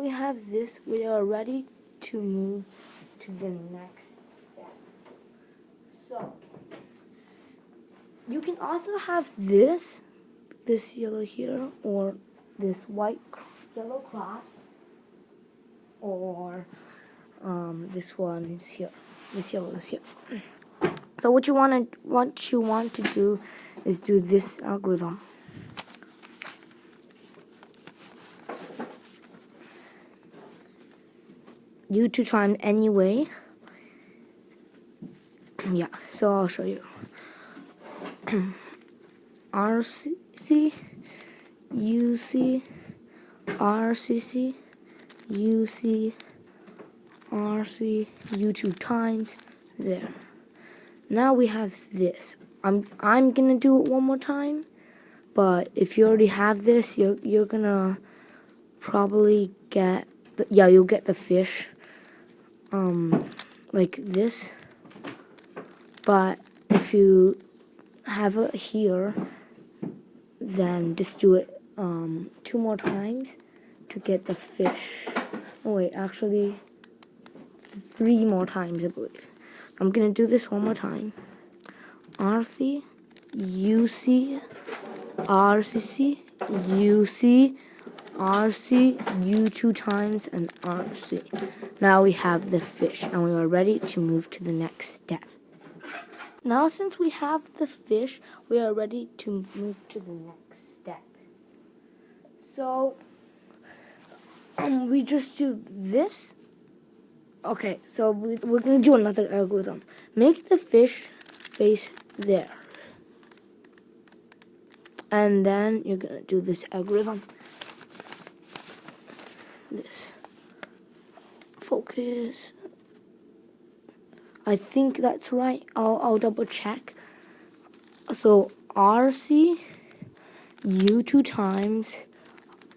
we have this, we are ready to move to the next step. So, you can also have this yellow here, or this yellow cross, or this one is here. This yellow is here. So what you want to do is do this algorithm. You 2 times anyway. Yeah, so I'll show you. RCC, UC, RCC, UC, RC, U 2 times, there. Now we have this. I'm gonna do it one more time, but if you already have this, you're gonna probably get you'll get the fish like this. But if you have it here, then just do it 2 more times to get the fish. Oh wait, actually 3 more times, I believe. I'm gonna do this one more time. RC, UC, RCC, UC, RC, U 2 times, and RC. Now we have the fish, and we are ready to move to the next step. Now since we have the fish, we are ready to move to the next step. So, we just do this. Okay, so we're going to do another algorithm. Make the fish face there. And then you're going to do this algorithm. This. Focus. I think that's right. I'll double check. So RC, U 2 times,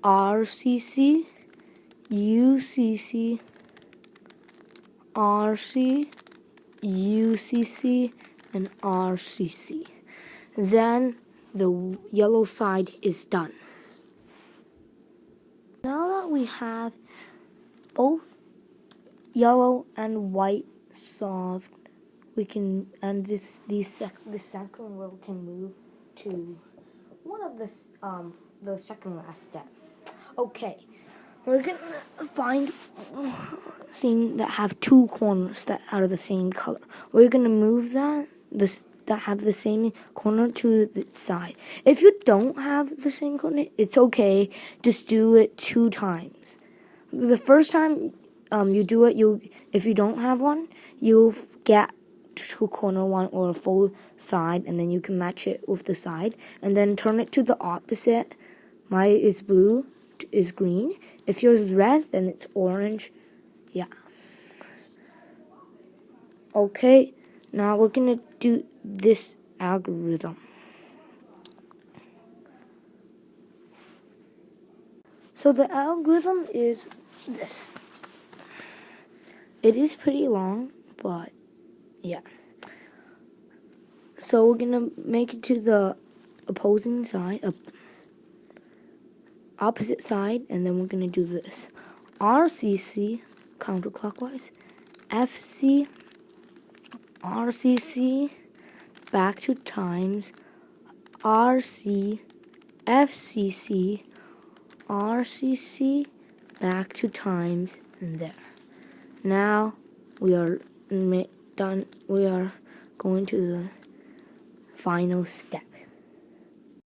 RCC, UCC, RC, UCC, and RCC. Then the yellow side is done. Now that we have both yellow and white solved, we can, and this second row can move to one of the second last step. Okay, we're gonna find things that have 2 corners that are the same color. We're gonna move that have the same corner to the side. If you don't have the same corner, it's okay. Just do it 2 times. The first time you do it, if you don't have one, you'll get 2 corner one or a full side, and then you can match it with the side, and then turn it to the opposite. Mine is blue, is green. If yours is red, then it's orange. Yeah. Okay, now we're gonna do this algorithm. So the algorithm is this. It is pretty long, but yeah. So we're gonna make it to the opposing side, opposite side, and then we're gonna do this. RCC, counterclockwise, FC, RCC, back 2 times, RC, FCC, RCC, back 2 times, and there. Now we are done. We are going to the final step.